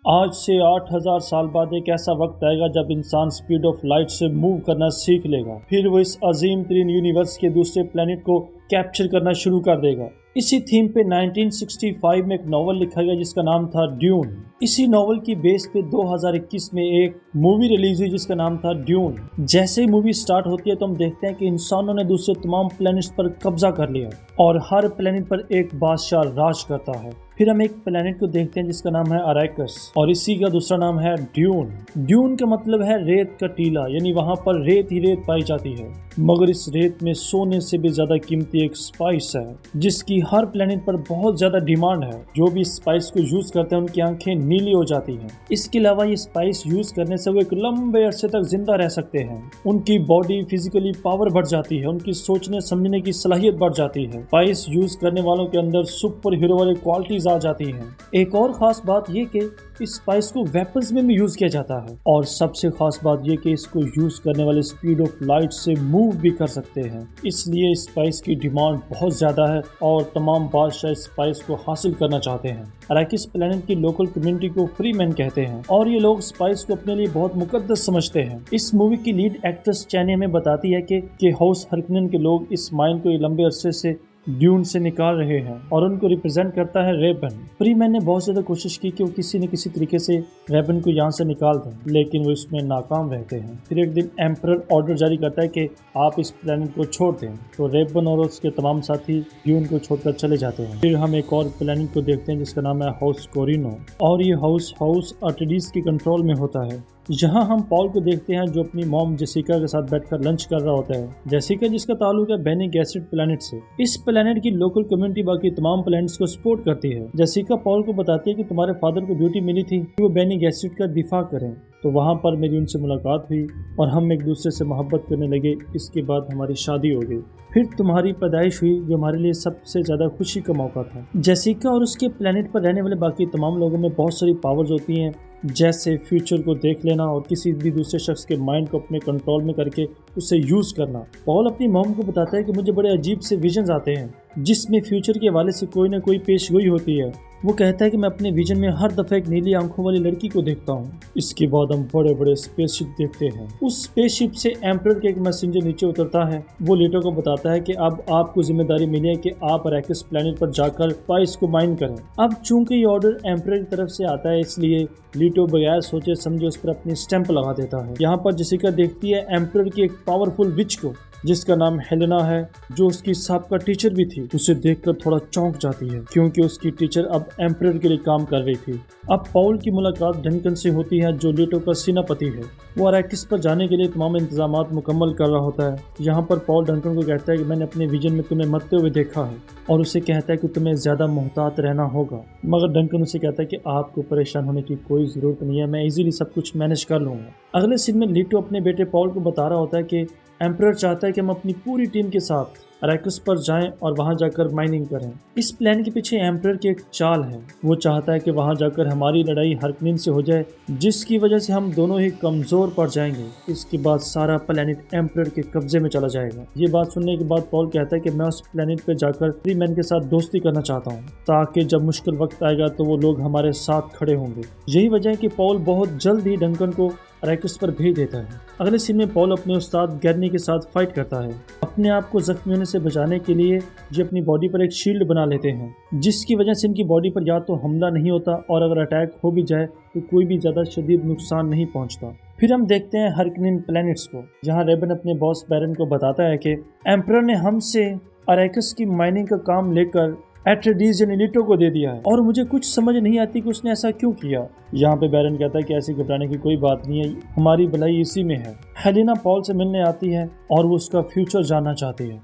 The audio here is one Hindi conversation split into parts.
आज से 8000 साल बाद एक ऐसा वक्त आएगा जब इंसान स्पीड ऑफ लाइट से मूव करना सीख लेगा। फिर वो इस अजीम तरीन यूनिवर्स के दूसरे प्लेनेट को कैप्चर करना शुरू कर देगा। इसी थीम पे 1965 में एक नॉवल लिखा गया जिसका नाम था ड्यून। इसी नॉवल की बेस पे 2021 में एक मूवी रिलीज हुई जिसका नाम था ड्यून। जैसे ही मूवी स्टार्ट होती है तो हम देखते हैं कि इंसानों ने दूसरे तमाम प्लैनेट्स पर कब्जा कर लिया और हर प्लैनेट पर एक बादशाह राज करता है। फिर हम एक प्लैनेट को देखते हैं जिसका नाम है अरैकस और इसी का दूसरा नाम है ड्यून। ड्यून का मतलब है रेत का टीला, यानी वहाँ पर रेत ही रेत पाई जाती है। मगर इस रेत में सोने से भी ज्यादा कीमती एक स्पाइस है जिसकी हर प्लेनेट पर बहुत ज्यादा डिमांड है। जो भी स्पाइस को यूज करते हैं उनकी आंखें नीली हो जाती हैं। इसके अलावा ये स्पाइस यूज करने से वो एक लंबे अरसे तक जिंदा रह सकते हैं। उनकी बॉडी फिजिकली पावर बढ़ जाती है, उनकी सोचने समझने की सलाहियत बढ़ जाती है। स्पाइस यूज करने वालों के अंदर सुपर हीरो वाली क्वालिटीज आ जाती हैं। एक और खास बात ये कि इस स्पाइस को वेपन्स में भी यूज किया जाता है और सबसे खास बात ये कि इसको यूज करने वाले स्पीड ऑफ लाइट से मूव भी कर सकते हैं। इसलिए इस स्पाइस की डिमांड बहुत ज्यादा है और तमाम बादशाह इस स्पाइस को हासिल करना चाहते हैं। अरैकिस प्लैनेट की लोकल कम्युनिटी को फ्री मैन कहते हैं और ये लोग स्पाइस को अपने लिए बहुत मुकद्दस समझते हैं। इस मूवी की लीड एक्ट्रेस चैनी हमें बताती है कि हाउस हरकनन के लोग इस माइन को लंबे अरसे से ड्यून से निकाल रहे हैं और उनको रिप्रेजेंट करता है रेबन। फ्रीमैन ने बहुत ज्यादा कोशिश की कि वो किसी न किसी तरीके से रेबन को यहाँ से निकाल दें, लेकिन वो इसमें नाकाम रहते हैं। फिर एक दिन एम्परर ऑर्डर जारी करता है कि आप इस प्लेनेट को छोड़ दें, तो रेबन और उसके तमाम साथी ड्यून को छोड़कर चले जाते हैं। फिर हम एक और प्लेनेट को देखते हैं जिसका नाम है हाउस कोरिनो और ये हाउस अटेडिस के कंट्रोल में होता है। यहाँ हम पॉल को देखते हैं जो अपनी मॉम जेसिका के साथ बैठकर लंच कर रहा होता है। जेसिका जिसका ताल्लुक है बेनी गैसेट प्लैनेट से। इस प्लैनेट की लोकल कम्युनिटी बाकी तमाम प्लैनेट्स को सपोर्ट करती है। जेसिका पॉल को बताती है कि तुम्हारे फादर को ड्यूटी मिली थी कि वो बेनी गैसेट का दिफा करें, तो वहाँ पर मेरी उनसे मुलाकात हुई और हम एक दूसरे से मोहब्बत करने लगे। इसके बाद हमारी शादी हो गई। फिर तुम्हारी पैदाइश हुई जो हमारे लिए सबसे ज़्यादा खुशी का मौका था। जेसिका और उसके प्लैनेट पर रहने वाले बाकी तमाम लोगों में बहुत सारी पावर्स होती हैं, जैसे फ्यूचर को देख लेना और किसी भी दूसरे शख्स के माइंड को अपने कंट्रोल में करके उसे यूज़ करना। पॉल अपनी मॉम को बताता है कि मुझे बड़े अजीब से विजन्स आते हैं जिसमें फ्यूचर के हवाले से कोई ना कोई पेशगोई होती है। वो कहता है कि मैं अपने विजन में हर दफ़ा एक नीली आंखों वाली लड़की को देखता हूँ। इसके बाद हम बड़े बड़े स्पेसशिप देखते हैं। उस स्पेसशिप से एम्परर के एक मैसेंजर नीचे उतरता है। वो लीटो को बताता है कि अब आपको जिम्मेदारी मिली है कि आप अरैकिस प्लैनेट पर जाकर स्पाइस को माइन करें। अब चूंकि ये ऑर्डर एम्परर की तरफ से आता है, इसलिए लीटो बगैर सोचे समझे उस पर अपनी स्टैंप लगा देता है। यहाँ पर जेसिका देखती है एम्परर की एक पावरफुल विच को जिसका नाम हेलेना है, जो उसकी साबका टीचर भी थी। उसे देखकर थोड़ा चौंक जाती है क्योंकि उसकी टीचर अब एम्परर के लिए काम कर रही थी। अब पॉल की मुलाकात डंकन से होती है जो लीटो का सेनापति है। वो अरैकिस पर जाने के लिए तमाम इंतजाम मुकम्मल कर रहा होता है। यहाँ पर पॉल डंकन को कहता है कि मैंने अपने विजन में तुम्हें मरते हुए देखा है और उसे कहता है कि तुम्हें ज्यादा मोहतात रहना होगा। मगर डंकन उसे कहता है कि आपको परेशान होने की कोई जरूरत नहीं है, मैं इजीली सब कुछ मैनेज कर लूंगा। अगले सीन में लीटो अपने बेटे पॉल को बता रहा होता है कि एम्परर चाहता है कि हम अपनी पूरी टीम के साथ अरैकिस पर जाएं और वहां जाकर माइनिंग करें। इस प्लान के पीछे एम्परर की एक चाल है। वो चाहता है कि वहां जाकर हमारी लड़ाई हरकनिन से हो जाए, जिसकी वजह से हम दोनों ही कमजोर पड़ जाएंगे। इसके बाद सारा प्लेनेट एम्परर के कब्जे में चला जाएगा। ये बात सुनने के बाद पॉल कहता है कि मैं उस प्लेनेट पे जाकर फ्री मैन के साथ दोस्ती करना चाहता हूँ ताकि जब मुश्किल वक्त आएगा तो वो लोग हमारे साथ खड़े होंगे। यही वजह है कि पॉल बहुत जल्द ही डंकन को अरैकिस पर भेज देता है। अगले सीन में पॉल अपने उस्ताद गैरनी के साथ फाइट करता है। अपने आप को जख्मी होने से बचाने के लिए ये अपनी बॉडी पर एक शील्ड बना लेते हैं, जिसकी वजह से इनकी बॉडी पर या तो हमला नहीं होता और अगर अटैक हो भी जाए तो कोई भी ज़्यादा शदीद नुकसान नहीं पहुंचता। फिर हम देखते हैं हरकनिन प्लैनेट्स को, जहां रेबन अपने बॉस बैरन को बताता है कि एम्परर ने हमसे अरैकिस की माइनिंग का काम लेकर एट्रेडिस यानी लीटो को दे दिया है और मुझे कुछ समझ नहीं आती कि उसने ऐसा क्यों किया। यहाँ पे बैरन कहता है कि ऐसी घबराने की कोई बात नहीं है, हमारी भलाई इसी में है। हेलेना पॉल से मिलने आती है और वो उसका फ्यूचर जानना चाहती है।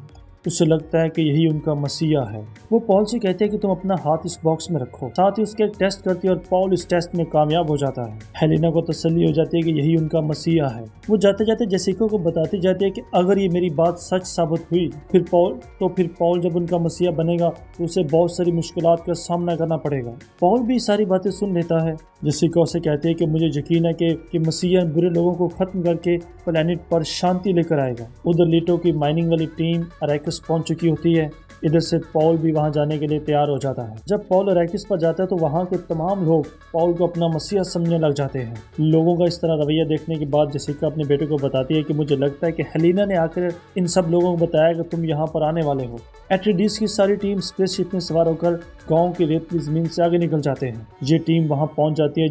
उसे लगता है कि यही उनका मसीहा है। वो पॉल से कहते हैं कि तुम अपना हाथ इस बॉक्स में रखो। साथ ही उसके एक टेस्ट करती है और पॉल इस टेस्ट में कामयाब हो जाता है। हेलेना को तसल्ली हो जाती है कि यही उनका मसीहा है। वो जाते जाते जेसिका को बताती जाती है कि अगर ये मेरी बात सच साबित हुई फिर पॉल जब उनका मसीहा बनेगा तो उसे बहुत सारी मुश्किलात का सामना करना पड़ेगा। पॉल भी सारी बातें सुन लेता है। जेसिका उसे कहती है कि मुझे यकीन है कि मसीहा बुरे लोगों को खत्म करके प्लेनेट पर शांति लेकर आएगा। उधर लीटो की माइनिंग वाली टीम अरैकिस अरैकिस पहुंच चुकी होती है। इधर से पॉल भी वहां जाने के लिए तैयार हो जाता है। जब पॉल अरैकिस पर जाता है तो वहां के तमाम लोग पॉल को अपना मसीहा समझने लग जाते हैं। लोगों का इस तरह रवैया देखने के बाद जेसिका अपने बेटे को बताती है कि मुझे लगता है कि हेलेना ने आकर इन सब लोगों को बताया कि तुम यहाँ पर आने वाले हो। एट्रेडिस की सारी टीम स्पेसशिप में सवार होकर गांव की रेतली जमीन से आगे निकल जाते हैं। ये टीम वहां पहुंच जाती है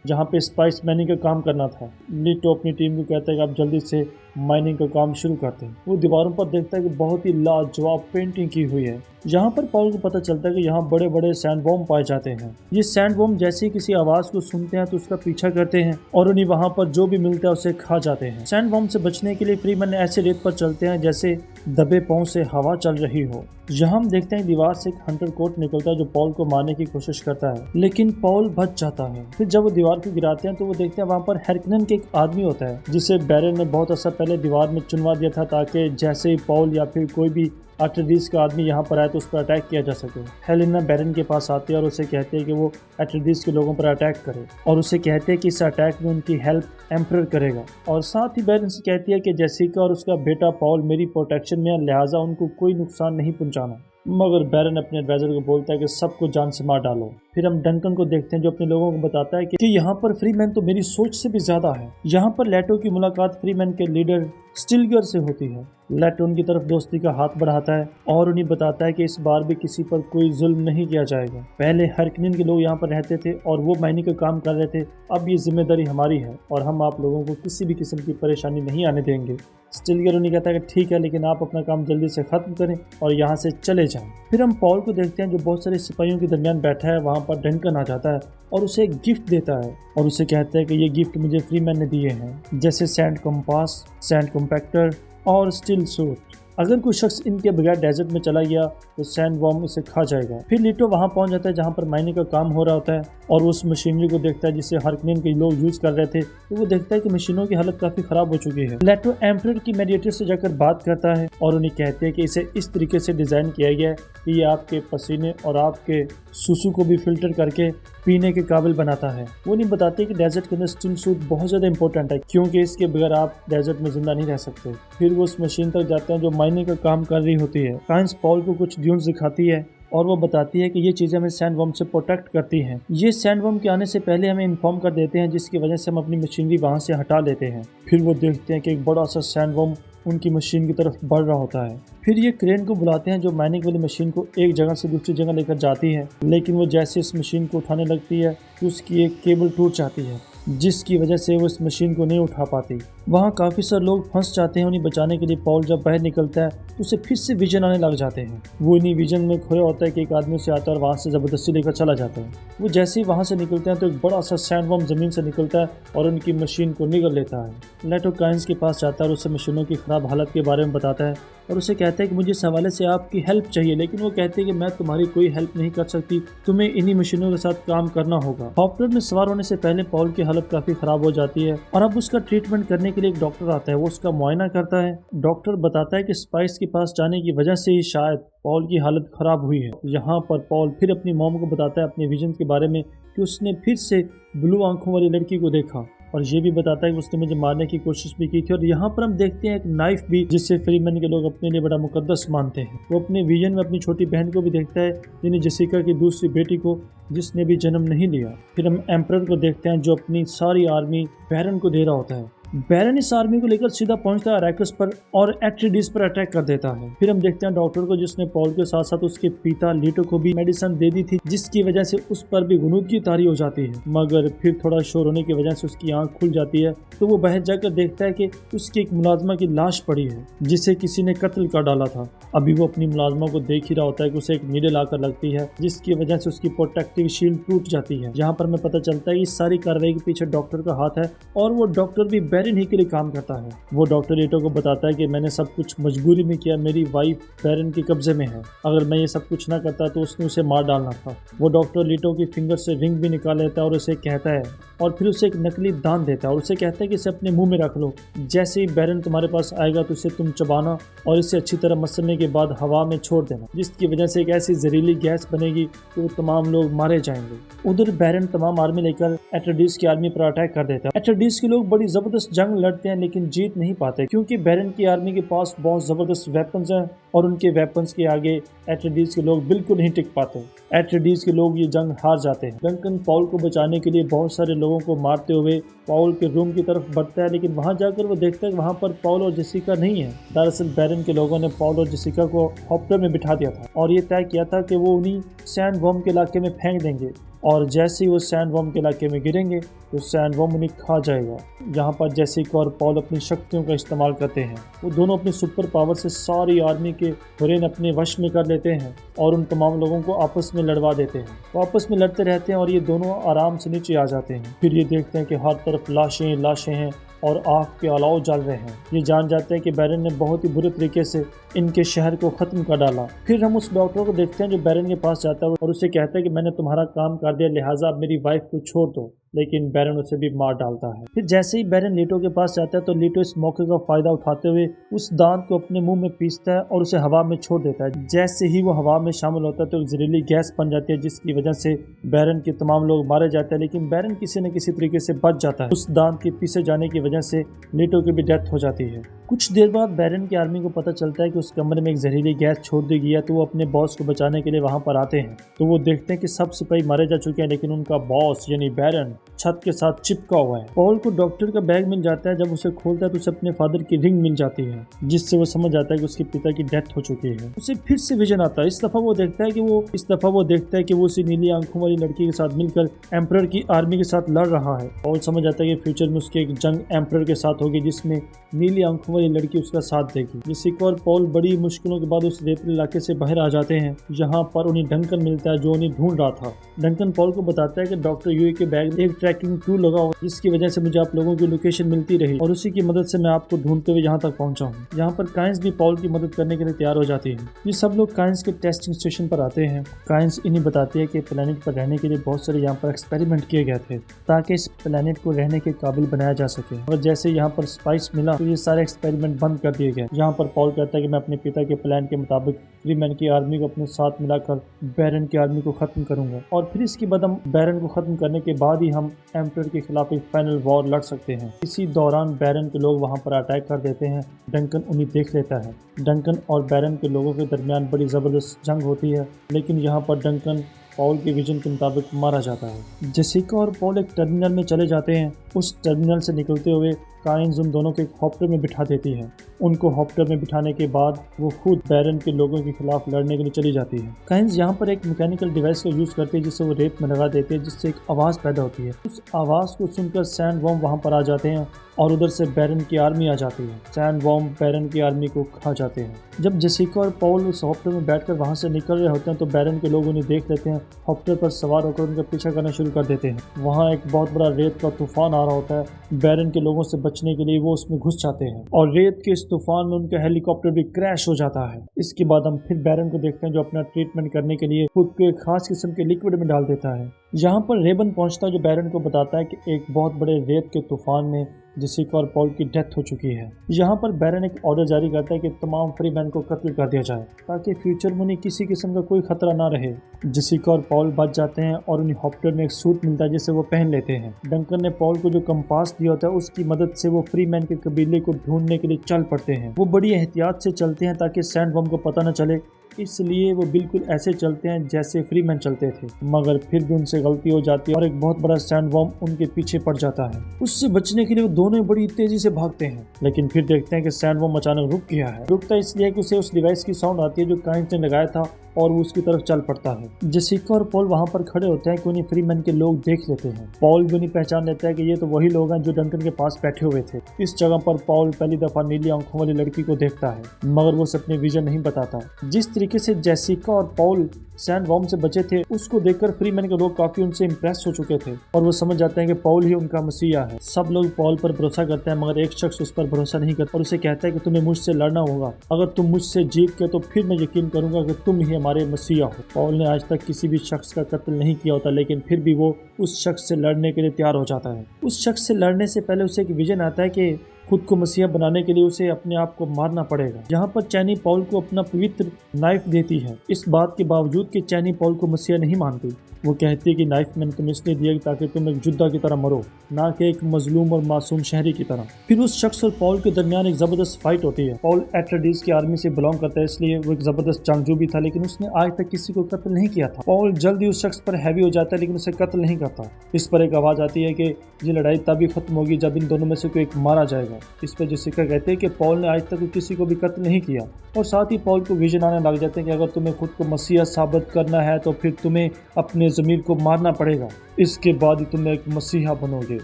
जहां पे स्पाइस माइनिंग का काम करना था। लीटो अपनी टीम को कहता है कि आप जल्दी से माइनिंग का काम शुरू करते हैं। वो दीवारों पर देखता है कि बहुत ही लाजवाब पेंटिंग की हुई है। यहाँ पर पॉल को पता चलता है कि यहाँ बड़े बड़े सैंडवॉर्म पाए जाते हैं। ये सैंडवॉर्म जैसे ही किसी आवाज को सुनते हैं तो उसका पीछा करते हैं और उन्हें वहाँ पर जो भी मिलता है उसे खा जाते हैं। सैंडवॉर्म से बचने के लिए फ्रीमैन ऐसे रेत पर चलते हैं जैसे दबे पांव से हवा चल रही हो। यहाँ हम देखते हैं दीवार से एक हंटर कोट निकलता है जो पॉल को मारने की कोशिश करता है, लेकिन पॉल बच जाता है। फिर जब वो दीवार को गिराते हैं तो वो देखते हैं वहाँ पर हैरकनन के एक आदमी होता है जिसे बैरन ने बहुत अर्सा पहले दीवार में चुनवा दिया था ताकि जैसे ही पॉल या फिर कोई भी एट्रेडिस का आदमी यहाँ पर आए तो उस पर अटैक किया जा सके। हेलेना बैरन के पास आती है और उसे कहती है कि वो एट्रेडिस के लोगों पर अटैक करे और उसे कहते हैं कि इस अटैक में उनकी हेल्प एम्परर करेगा। और साथ ही बैरन से कहती है कि जेसिका और उसका बेटा पॉल मेरी प्रोटेक्शन में, लिहाजा उनको कोई नुकसान नहीं पहुंचाना। मगर बैरन अपने एडवाइजर को बोलता है कि सबको जान से मार डालो। फिर हम डंकन को देखते हैं जो अपने लोगों को बताता है कि यहाँ पर फ्रीमैन तो मेरी सोच से भी ज्यादा है। यहाँ पर लेटो की मुलाकात फ्रीमैन के लीडर स्टिलगर से होती है। लेटो उनकी तरफ दोस्ती का हाथ बढ़ाता है और उन्हें बताता है कि इस बार भी किसी पर कोई जुल्म नहीं किया जाएगा। पहले हरकनिन के लोग यहाँ पर रहते थे और वो माइनिंग का काम कर रहे थे, अब ये जिम्मेदारी हमारी है और हम आप लोगों को किसी भी किस्म की परेशानी नहीं आने देंगे। स्टिलगर उन्हें कहता है कि ठीक है, लेकिन आप अपना काम जल्दी से खत्म करें और यहाँ से चले जाएं। फिर हम पॉल को देखते हैं जो बहुत सारे सिपाहियों के दरमियान बैठा है। वहाँ पर डंकन आ जाता है और उसे एक गिफ्ट देता है और उसे कहता है कि ये गिफ्ट मुझे फ्रीमैन ने दिए हैं, जैसे सैंड कंपास, सैंड कॉम्पैक्टर और स्टील सूट। अगर कोई शख्स इनके बगैर डेजर्ट में चला गया तो सैंडवॉर्म इसे खा जाएगा। फिर लीटो वहां पहुंच जाता है जहां पर माइनिंग का काम हो रहा होता है और उस मशीनरी को देखता है जिसे हरकनिन के लोग यूज कर रहे थे। तो वो देखता है कि मशीनों की हालत काफी खराब हो चुकी है। लेटो एम्परर की मेडिएटर से जाकर बात करता है और उन्हें कहते हैं कि इसे इस तरीके से डिजाइन किया गया है कि ये आपके पसीने और आपके सुसु को भी फिल्टर करके पीने के काबिल बनाता है। वो नहीं बताते कि डेजर्ट के अंदर स्टील सूट बहुत ज़्यादा इंपॉर्टेंट है क्योंकि इसके बगैर आप डेजर्ट में जिंदा नहीं रह सकते। फिर वो उस मशीन तक जाते हैं जो माइनिंग का काम कर रही होती है। साइंस पॉल को कुछ ड्यून्स दिखाती है और वो बताती है कि ये चीज़ें हमें सैंडवॉर्म से प्रोटेक्ट करती हैं। ये सैंडवॉर्म के आने से पहले हमें इन्फॉर्म कर देते हैं, जिसकी वजह से हम अपनी मशीनरी वहाँ से हटा लेते हैं। फिर वो देखते हैं कि एक बड़ा सा सैंडवॉर्म उनकी मशीन की तरफ बढ़ रहा होता है। फिर ये क्रेन को बुलाते हैं जो माइनिंग वाली मशीन को एक जगह से दूसरी जगह लेकर जाती है, लेकिन वो जैसे इस मशीन को उठाने लगती है तो उसकी एक केबल टूट जाती है, जिसकी वजह से वो इस मशीन को नहीं उठा पाती। वहाँ काफ़ी सारे लोग फंस जाते हैं। उन्हें बचाने के लिए पॉल जब बाहर निकलता है तो उसे फिर से विजन आने लग जाते हैं। वो इन्हीं विजन में खोया होता है कि एक आदमी से आता है और वहाँ से ज़बरदस्ती लेकर चला जाता है। वो जैसे ही वहाँ से निकलते हैं तो एक बड़ा सा सैंडवॉर्म ज़मीन से निकलता है और उनकी मशीन को निगल लेता है। लेटो काइंस के पास जाता है और उसे मशीनों की ख़राब हालत के बारे में बताता है और उसे कहता है कि मुझे इस हवाले से आपकी हेल्प चाहिए, लेकिन वो कहते हैं कि मैं तुम्हारी कोई हेल्प नहीं कर सकती, तुम्हें इन्हीं मशीनों के साथ काम करना होगा। हॉप्टर में सवार होने से पहले पॉल की हालत काफ़ी ख़राब हो जाती है और अब उसका ट्रीटमेंट करने के लिए एक डॉक्टर आता है। वो उसका मुआयना करता है। डॉक्टर बताता है कि स्पाइस के पास जाने की वजह से ही शायद पॉल की हालत ख़राब हुई है। यहाँ पर पॉल फिर अपनी मॉम को बताता है अपने विजन के बारे में कि उसने फिर से ब्लू आंखों वाली लड़की को देखा और ये भी बताता है कि उसने मुझे मारने की कोशिश भी की थी। और यहाँ पर हम देखते हैं एक नाइफ भी जिससे फ्रीमैन के लोग अपने लिए बड़ा मुकद्दस मानते हैं। वो अपने विजन में अपनी छोटी बहन को भी देखता है, यानी जेसिका की दूसरी बेटी को, जिसने भी जन्म नहीं लिया। फिर हम एम्परर को देखते हैं जो अपनी सारी आर्मी बैरन को दे रहा होता है। बैरन इस आर्मी को लेकर सीधा पहुंचता है अरैकिस पर और एट्रेडिस पर अटैक कर देता है। फिर हम देखते हैं डॉक्टर को जिसने पॉल के साथ साथ उसके पिता लीटो को भी मेडिसिन दे दी थी, जिसकी वजह से उस पर भी गुनूदगी तारी हो जाती है। मगर फिर थोड़ा शोर होने की वजह से उसकी आंख खुल जाती है तो वो बाहर जाकर देखता है कि उसकी एक मुलाजमा की लाश पड़ी है जिसे किसी ने कत्ल कर डाला था। अभी वो अपनी मुलाजमा को देख ही रहा होता है कि उसे एक नीडल आकर लगती है, जिसकी वजह से उसकी प्रोटेक्टिव शील्ड टूट जाती है। यहाँ पर हमें पता चलता है कि इस सारी कार्रवाई के पीछे डॉक्टर का हाथ है और वो डॉक्टर भी बैरन ही के लिए काम करता है। वो डॉक्टर लीटो को बताता है कि मैंने सब कुछ मजबूरी में किया, मेरी वाइफ बैरन के कब्जे में है, अगर मैं ये सब कुछ ना करता तो उसने उसे मार डालना था। वो डॉक्टर लीटो की फिंगर से रिंग भी निकाल लेता है और उसे कहता है और फिर उसे एक नकली दान देता है और उसे कहता है कि इसे अपने मुंह में रख लो, जैसे ही बैरन तुम्हारे पास आएगा तो इसे तुम चबाना और इसे अच्छी तरह मसलने के बाद हवा में छोड़ देना, जिसकी वजह से एक ऐसी जहरीली गैस बनेगी कि वो तमाम लोग मारे जाएंगे। उधर बैरन तमाम आर्मी लेकर एट्रेडिस की आर्मी पर अटैक कर देता है। एट्रेडिस के लोग बड़ी जबरदस्त जंग लड़ते हैं लेकिन जीत नहीं पाते क्योंकि बैरन की आर्मी के पास बहुत जबरदस्त वेपन्स हैं और उनके वेपन्स के आगे एट्रेडिस के लोग बिल्कुल नहीं टिक पाते। एट्रेडिस के लोग ये जंग हार जाते हैं। डंकन पॉल को बचाने के लिए बहुत सारे लोगों को मारते हुए पॉल के रूम की तरफ बढ़ता है, लेकिन वहां जाकर वो देखता है कि वहां पर पॉल और जेसिका नहीं है। दरअसल बैरन के लोगों ने पॉल और जेसिका को हॉप्टर में बिठा दिया था और ये तय किया था कि वो उन्हीं सैंडवर्म के इलाके में फेंक देंगे और जैसे ही वो सैंडवर्म के इलाके में गिरेंगे तो सैंडवर्म उन्हें खा जाएगा। यहाँ पर जेसिका और पॉल अपनी शक्तियों का इस्तेमाल करते हैं। वो दोनों अपनी सुपर पावर से सारी आर्मी के ब्रेन अपने वश में कर लेते हैं और उन तमाम लोगों को आपस में लड़वा देते हैं। वो आपस में लड़ते रहते हैं और ये दोनों आराम से नीचे आ जाते हैं। फिर ये देखते हैं कि हर तरफ लाशें लाशें हैं और आग के अलाव जल रहे हैं। ये जान जाते हैं कि बैरन ने बहुत ही बुरे तरीके से इनके शहर को खत्म कर डाला। फिर हम उस डॉक्टर को देखते हैं जो बैरन के पास जाता है और उसे कहता है कि मैंने तुम्हारा काम कर दिया, लिहाजा अब मेरी वाइफ को छोड़ दो, लेकिन बैरन उसे भी मार डालता है। फिर जैसे ही बैरन लीटो के पास जाता है तो लीटो इस मौके का फायदा उठाते हुए उस दांत को अपने मुंह में पीसता है और उसे हवा में छोड़ देता है। जैसे ही वो हवा में शामिल होता है तो एक जहरीली गैस बन जाती है जिसकी वजह से बैरन के तमाम लोग मारे जाते हैं, लेकिन बैरन किसी न किसी तरीके से बच जाता है। उस दांत के पीसे जाने की वजह से लीटो की भी डेथ हो जाती है। कुछ देर बाद बैरन की आर्मी को पता चलता है कि उस कमरे में एक जहरीली गैस छोड़ दी गई है, तो वो अपने बॉस को बचाने के लिए वहां पर आते हैं। तो वो देखते हैं कि सब सिपाही मारे जा चुके हैं, लेकिन उनका बॉस यानी बैरन छत के साथ चिपका हुआ है। पॉल को डॉक्टर का बैग मिल जाता है। जब उसे खोलता है तो उसे अपने फादर की रिंग मिल जाती है, जिससे वो समझ जाता है कि उसके पिता की डेथ हो चुकी है। उसे फिर से विजन आता है। इस दफा वो देखता है कि वो उसी नीली आंखों वाली लड़की के साथ मिलकर एम्परर की आर्मी के साथ लड़ रहा है। पॉल समझ जाता है कि फ्यूचर में उसकी एक जंग एम्परर के साथ होगी जिसमें नीली आंखों वाली लड़की उसका साथ देगी। जेसिका और पॉल बड़ी मुश्किलों के बाद उस रेतीले इलाके से बाहर आ जाते हैं। यहाँ पर उन्हें डंकन मिलता है जो उन्हें ढूंढ रहा था। डंकन पॉल को बताता है कि डॉक्टर यूए के बैग में एक ट्रैकिंग टूल लगा हुआ, जिसकी वजह से मुझे आप लोगों की लोकेशन मिलती रही और उसी की मदद से मैं आपको ढूंढते हुए यहाँ तक पहुंचा हूँ। यहाँ पर काइंस भी पॉल की मदद करने के लिए तैयार हो जाती है। ये सब लोग काइंस के टेस्टिंग स्टेशन पर आते हैं। काइंस इन्हें बताती है कि प्लेनेट पर रहने के लिए बहुत सारे यहाँ पर एक्सपेरिमेंट किए गए थे ताकि इस प्लेनेट को रहने के काबिल बनाया जा सके, और जैसे यहाँ पर स्पाइस मिला तो ये सारे एक्सपेरिमेंट बंद कर दिए गए। यहाँ पर पॉल कहता है कि मैं अपने पिता के प्लान के मुताबिक फ्रीमैन की आर्मी को अपने साथ मिलाकर बैरन की आर्मी को खत्म करूंगा, और फिर इसके बाद हम बैरन को खत्म करने के बाद ही हम एम्परर के खिलाफ एक फाइनल वॉर लड़ सकते हैं। इसी दौरान बैरन के लोग वहां पर अटैक कर देते हैं। डंकन उन्हें देख लेता है। डंकन और बैरन के लोगों के दरमियान बड़ी जबरदस्त जंग होती है, लेकिन यहाँ पर डंकन पॉल के विजन के मुताबिक मारा जाता है। जेसिका और पॉल एक टर्मिनल में चले जाते हैं। उस टर्मिनल से निकलते हुए काइंस उन दोनों के हॉप्टर में बिठा देती है। उनको हॉप्टर में बिठाने के बाद वो खुद बैरन के लोगों के खिलाफ लड़ने के लिए चली जाती है। काइंस यहाँ पर एक मैकेनिकल डिवाइस का यूज करती है जिससे वो रेत में लगा देते हैं, जिससे एक आवाज़ पैदा होती है। उस आवाज़ को सुनकर सैंडवर्म वहाँ पर आ जाते हैं और उधर से बैरन की आर्मी आ जाती है। सैंडवर्म बैरन की आर्मी को खा जाते हैं। जब जेसिका और पॉल उस हॉप्टर में बैठकर वहाँ से निकल रहे होते हैं तो बैरन के लोग उन्हें देख लेते हैं। हॉप्टर पर सवार होकर उनका पीछा करना शुरू कर देते हैं। वहाँ एक बहुत बड़ा रेत का तूफान आ रहा होता है। बैरन के लोगों से बचने के लिए वो उसमें घुस जाते हैं और रेत के इस तूफान में उनका हेलीकॉप्टर भी क्रैश हो जाता है। इसके बाद हम फिर बैरन को देखते हैं जो अपना ट्रीटमेंट करने के लिए खुद को एक खास किस्म के लिक्विड में डाल देता है। यहाँ पर रेबन पहुंचता है जो बैरन को बताता है कि एक बहुत बड़े रेत के तूफान में जेसिका और पॉल की डेथ हो चुकी है। यहाँ पर बैरन एक ऑर्डर जारी करता है कि तमाम फ्रीमैन को कत्ल कर दिया जाए ताकि फ्यूचर में उन्हें किसी किस्म का कोई खतरा ना रहे। जेसिका और पॉल बच जाते हैं और उन्हें हॉप्टर में एक सूट मिलता है जिसे वो पहन लेते हैं। डंकन ने पॉल को जो कंपास दिया होता है उसकी मदद से वो फ्रीमैन के कबीले को ढूंढने के लिए चल पड़ते हैं। वो बड़ी एहतियात से चलते हैं ताकि सैंडवर्म को पता न चले, इसलिए वो बिल्कुल ऐसे चलते हैं जैसे फ्रीमैन चलते थे, मगर फिर भी उनसे गलती हो जाती है और एक बहुत बड़ा सैंडवर्म उनके पीछे पड़ जाता है। उससे बचने के लिए वो दोनों बड़ी तेजी से भागते हैं, लेकिन फिर देखते हैं कि सैंडवर्म अचानक रुक गया है। रुकता इसलिए कि उसे उस डिवाइस की साउंड आती है जो काइंस ने लगाया था और वो उसकी तरफ चल पड़ता है। जेसिका और पॉल वहां पर खड़े होते हैं कि उन्हें फ्रीमैन के लोग देख लेते हैं। पॉल भी उन्हें पहचान लेता है कि ये तो वही लोग हैं जो डंकन के पास बैठे हुए थे। इस जगह पर पॉल पहली दफा नीली आंखों वाली लड़की को देखता है, मगर वो अपने विजन नहीं बताता। जिस तरीके से जेसिका और पॉल सैंडवर्म से बचे थे उसको देखकर फ्रीमैन के लोग काफी उनसे इम्प्रेस हो चुके थे और वो समझ जाते हैं कि पॉल ही उनका मसीहा है। सब लोग पॉल पर भरोसा करते हैं, मगर एक शख्स उस पर भरोसा नहीं करता और उसे कहता है कि तुम्हें मुझसे लड़ना होगा। अगर तुम मुझसे जीत गए तो फिर मैं यकीन करूंगा कि तुम ही हमारे मसीहा हो। पॉल ने आज तक किसी भी शख्स का कत्ल नहीं किया होता, लेकिन फिर भी वो उस शख्स से लड़ने के लिए तैयार हो जाता है। उस शख्स से लड़ने से पहले उसे एक विजन आता है कि खुद को मसीहा बनाने के लिए उसे अपने आप को मारना पड़ेगा। यहाँ पर चैनी पॉल को अपना पवित्र नाइफ देती है। इस बात के बावजूद कि चैनी पॉल को मसीहा नहीं मानती, वो कहती है कि नाइफ मैंने तुम्हें इसलिए दिया ताकि तुम एक योद्धा की तरह मरो, ना कि एक मजलूम और मासूम शहरी की तरह। फिर उस शख्स और पॉल के दरमियान एक जबरदस्त फाइट होती है। पॉल एट्रेडिस की आर्मी से बिलोंग करता है, इसलिए वो एक जबरदस्त जंगजू भी था, लेकिन उसने आज तक किसी को कत्ल नहीं किया था। पॉल जल्दी उस शख्स पर हैवी हो जाता है, लेकिन उसे कत्ल नहीं करता। इस पर एक आवाज आती है कि ये लड़ाई तभी खत्म होगी जब इन दोनों में से कोई एक मारा जाएगा। इस पर जेसिका कहते हैं कि पॉल ने आज तक किसी को भी कत्ल नहीं किया, और साथ ही पॉल को विजन आने लग जाते हैं कि अगर तुम्हें खुद को मसीहा साबित करना है तो फिर तुम्हें अपने ज़मीर को मारना पड़ेगा, इसके बाद ही तुम एक मसीहा बनोगे।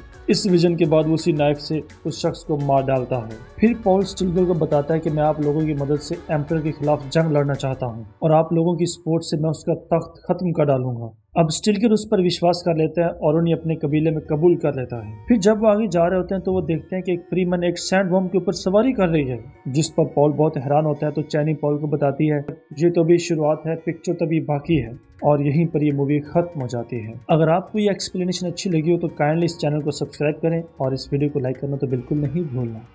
इस विजन के बाद वो उसी नाइफ से उस शख्स को मार डालता है। फिर पॉल स्टिलगर को बताता है कि मैं आप लोगों की मदद से एम्परर के खिलाफ जंग लड़ना चाहता हूँ और आप लोगों की सपोर्ट से मैं उसका तख्त खत्म कर डालूंगा। अब स्टिलगर उस पर विश्वास कर लेता है और उन्हें अपने कबीले में कबूल कर लेता है। फिर जब वो आगे जा रहे होते हैं तो वो देखते हैं कि एक फ्रीमैन एक सैंडवर्म के ऊपर सवारी कर रही है, जिस पर पॉल बहुत हैरान होता है। तो चैनी पॉल को बताती है ये तो अभी शुरुआत है, पिक्चर तभी बाकी है, और यहीं पर ये मूवी खत्म हो जाती है। अगर आपको ये एक्सप्लेनेशन अच्छी लगी हो तो काइंडली इस चैनल को सब्सक्राइब करें और इस वीडियो को लाइक करना तो बिल्कुल नहीं भूलना।